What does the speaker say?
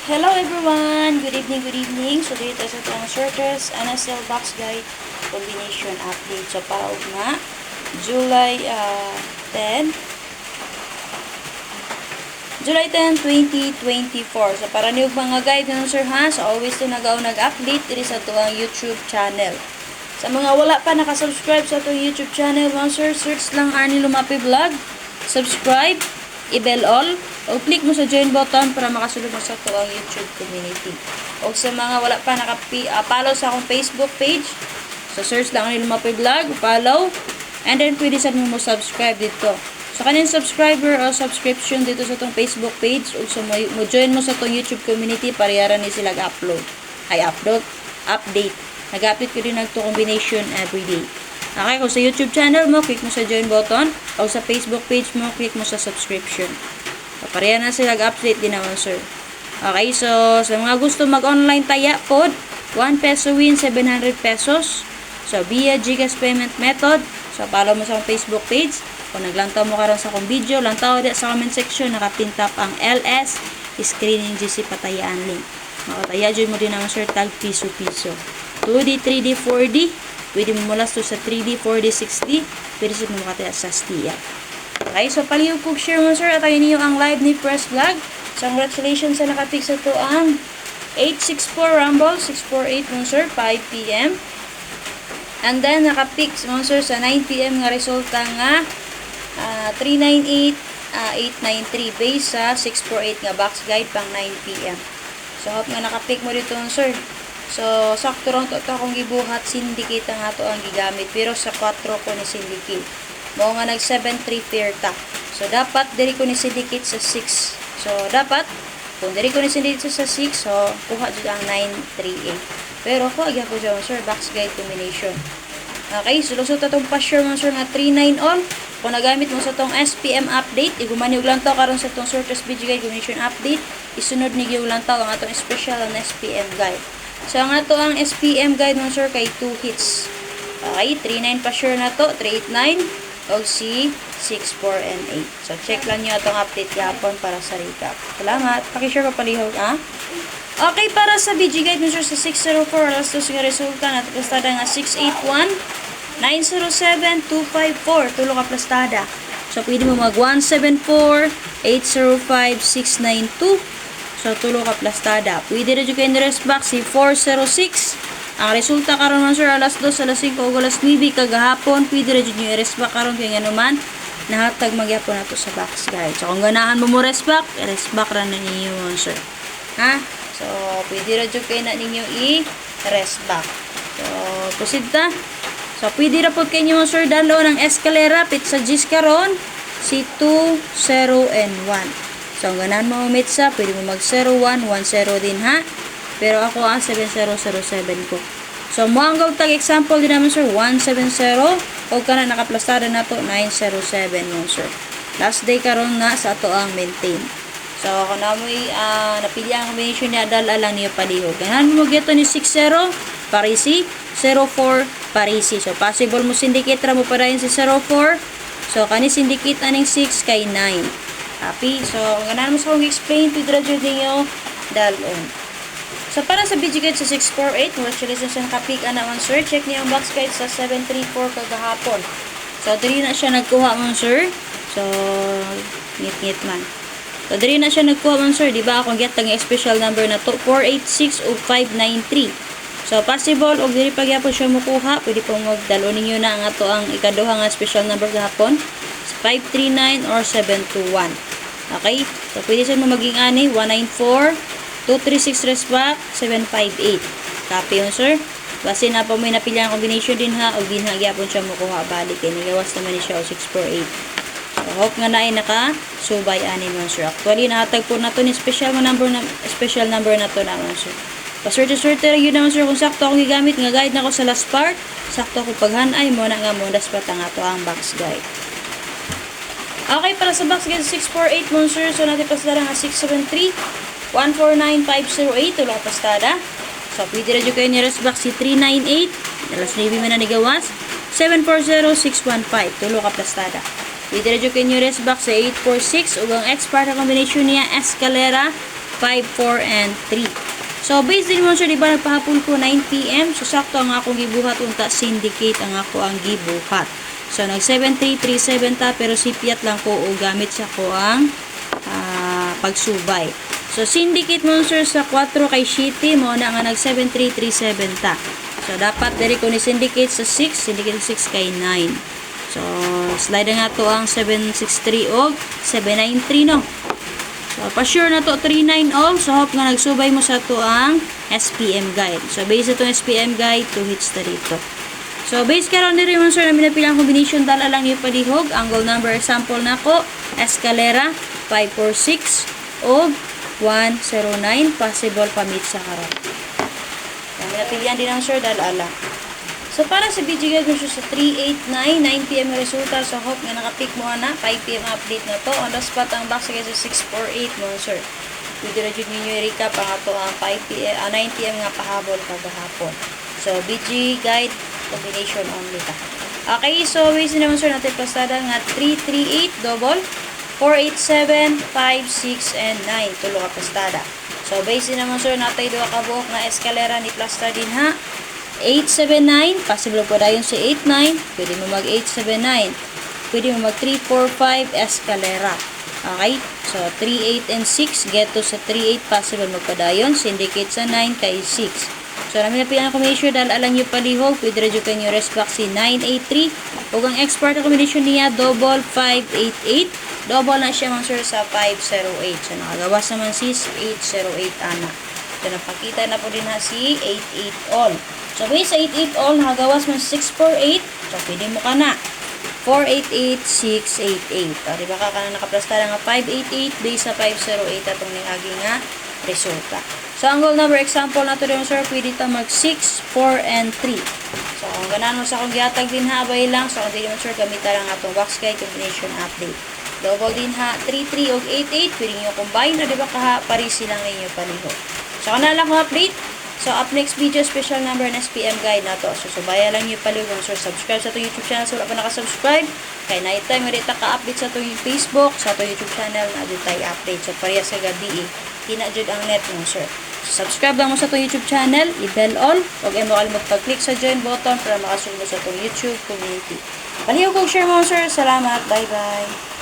Hello everyone! Good evening, good evening. So dito sa itong shortest NSL box guide combination update. So para na July 10 July 10, 2024. So para niyo mga guide na sir ha. So always to nag-update diri sa itong YouTube channel. Sa mga wala pa nakasubscribe sa itong YouTube channel mga sir, search lang Arnie Lumapi Vlog. Subscribe, i-bell all, o click mo sa join button para makasulod mo sa tuwang YouTube community. O sa mga wala pa follow sa akong Facebook page, so search lang ang Lumapi Vlog, follow, and then pwede sa mo subscribe dito. So kanin subscriber o subscription dito sa itong Facebook page, o so mo join mo sa itong YouTube community para yaran ni sila update. Nag-update ko din ng combination everyday. Okay, kung sa YouTube channel mo, click mo sa join button. O sa Facebook page mo, click mo sa subscription. Pareha na sila update din naman, sir. Okay, so sa mga gusto mag-online taya pod, 1 peso win, 700 pesos. So, via GCash payment method. So, follow mo sa Facebook page. Kung naglantaw mo karon sa akong video, lantaw din sa comment section, nakapintap ang LS screening GC patayaan link. Makataya dyan mo din naman, sir, tag piso-piso. 2D, 3D, 4D. Pwede mo mula to sa 3D, 4D, 6D. Pwede sa mo makataya sa STL. Okay, so palihog po share mo sir at ayun niyo ang live ni Press Vlog. So congratulations sa nakapick sa to ang 864 Rumble 648 mo sir 5 PM. And then nakapick mo sir sa 9 PM nga resulta nga 398 893 base sa 648 nga box guide pang 9 PM. So hope nga nakapick mo dito sir. So, sakto ron to akong gibuhat syndicate nga to ang gigamit. Pero sa 4 ko ni syndicate. Mao nga nag 7-3 pair ta. So, dapat diri ko ni syndicate sa 6. So, dapat kung diri ko ni syndicate sa 6, so kuha jud ang 938. Pero ko agya ko dyan, sir, box guide combination. Okay, so lusot atong pa-sure mo sir nga 39 all. Kung nagamit mo sa tong SPM update, igumani og lantaw karon sa tong shortest video guide combination update, isunod ni gyud lantaw ang atong special ang SPM guide. So, ang ato ang SPM guide mo sir kay 2 hits. Okay, 39 pa sure na to, 389, o si 64 and 8. So, check lang nyo atong update yapon para sa recap. Salamat. Pakishare ko palihog, ha? Okay, para sa BG guide mo sir sa 604, alas 2 nga resulta na plastada nga 681, 907, 254, tulo ka plastada. So, pwede mo mag 174, 805, 692, so, tulo ka plastada. Pwede rin kayo ni-rest back si 406. Ang resulta karon man sir, alas 2, alas 5, o alas 9 kagahapon. Pwede rin nyo i-rest back karon kaya nga naman, nahatag magyapon na to sa box guide. So, kung ganahan mo rest back ra na ninyo man sir. Ha? So, pwede rin kayo na ninyo i-rest back. So, proceed ta. So, pwede rin po kayo sir dalo ng escalera, pizza G's karon, si 2, 0, and 1. So, ang ganahan mo umitsa, pwede mo mag 01, 10 din ha. Pero ako 7007 ko. So, mo ang tag example din naman sir, 170. O ka na nakaplastada na to, 907 mo sir. Last day karon na sa ato ang maintain. So, kung na mo napili ang combination niya, dala lang niyo palihog. Ganahan mo geto ni 60, parisi, 04, parisi. So, possible mo syndicate ra mo pa rin si 04. So, kani syndicate aning 6 kay 9. Happy. So, kung ganahan mo sa kong explain, pwede rin nyo dalon. So, para sa BG guide sa 648, congratulations sa nakapick naman sir. Check niyo ang box guide sa 734 kagahapon. So, diri na siya nagkuha man sir. So, ngit-ngit man. So, diri na siya nagkuha man sir. Diba akong get ang special number na to, 486 o 593. So, possible, o diri pagyapon siya mukuha, pwede pong magdalo ninyo na ang ato ang ikaduha nga special number gahapon. 539 or 721. Okay? So, pwede siya maging ani, 194, 236 rest back, 758. Copy yun, sir. Basta na pa mo napili ang combination din ha, o din hagyapon siya mukuha balik. Kaya nigawas naman ni siya o 648. So, hope nga na ay naka-subay ani mo, sir. Actually, nahatag po na to ni special number na to naman, sir. Paswerte-swerte rin yun naman sir kung sakto akong gigamit nga guide na ko sa last part. Sakto ko paghanay mo na nga mo daspat ang ato ang box guide. Okay, para sa box guide 648 mo sir. So natin pastada nga 673 149508 tulo ka pastada. So pwede rin kayo ni rest box si 398 alas 9 man na nigawas 740615 tulo ka pastada. Pwede rin kayo ni rest box sa 846 ug ang expert combination niya escalera 5, 4, and 3. So, based din mo siya, di ba, nagpahapon ko 9 p.m. So, sakto ang akong gibuhat unta syndicate ang ako ang gibuhat. So, nag 7337 ta, pero sipiat lang ko o gamit siya ko ang pagsubay. So, syndicate mo sir sa 4 kay Shitty mo na nga nag 7337 ta. So, dapat diri ko ni syndicate sa 6, syndicate 6 kay 9. So, slide nga to ang 763 og 793 no. So, pa-sure na to 39 all. So, hope nga nagsubay mo sa to ang SPM guide. So, based itong SPM guide, 2 hits na dito. So, based karon diri mo sir na minapilang combination dala lang yung palihog. Angle number example na ko, Escalera 546 og 109 possible pamit sa karon. Yan, minapilihan din ang sir dala. So, para sa video guide mo siya sa 389, 9 p.m. na resulta. So, hope nga nakapick mo na 5 p.m. update na to. On the spot ang box guys sa 648 mo sir. Video na dyan ninyo i-recap ang ato ang 9 p.m. nga pahabol kagahapon. So, BG guide combination only ta. Okay, so waste naman sir natin pasada nga 338 double 487, 5, 6, and 9. Tulo ka pastada. So, base naman sir natin doon kabuok na Escalera ni Plaster din ha. 879, possible po dayon si 89. Pwede mo mag 879. Pwede mo mag 345 Escalera. Okay? So, 38 and 6 get to sa 38 possible magpadayon. Syndicate sa 9 kay 6. So, namin na pilang combination dahil alam nyo palihog. Pwede radyo kayo nyo rest back si 983. Huwag ang expert na combination niya, double 588. Double na siya mga sir sa 508. So, nakagawas naman si 808 anak. So, napakita na po din na si 88 all. So, base sa 88 all, nakagawas mo 648. So, pwede mo ka na. 488, 688. O, diba ka na nakaplastara nga 588 base sa 508 atong nihagi nga resulta. So, angle number example na to din sir, pwede ta mag 6, 4, and 3. So, kung ganan mo sa akong gihatag din ha, abay lang. So, kung di naman sir, gamitan lang atong box guide combination update. Double din ha, 33 o 88. Pwede nyo combine na diba ka ha, paris silang inyo paliho. So, kanala ko update. So, up next video, special number and SPM guide na to. So, subaya lang nyo paliho. So, subscribe sa itong YouTube channel. So, wala pa nakasubscribe. Kaya night time, marita ka-update sa itong Facebook, sa itong YouTube channel na dito tayo update. So, pareha sa gabi tinadjud ang net mo, sir. So, subscribe lang mo sa itong YouTube channel. I-bell all. Huwag mo kalimut pag-click sa join button para makasunod mo sa itong YouTube community. Paliho kong share mo, sir. Salamat. Bye-bye.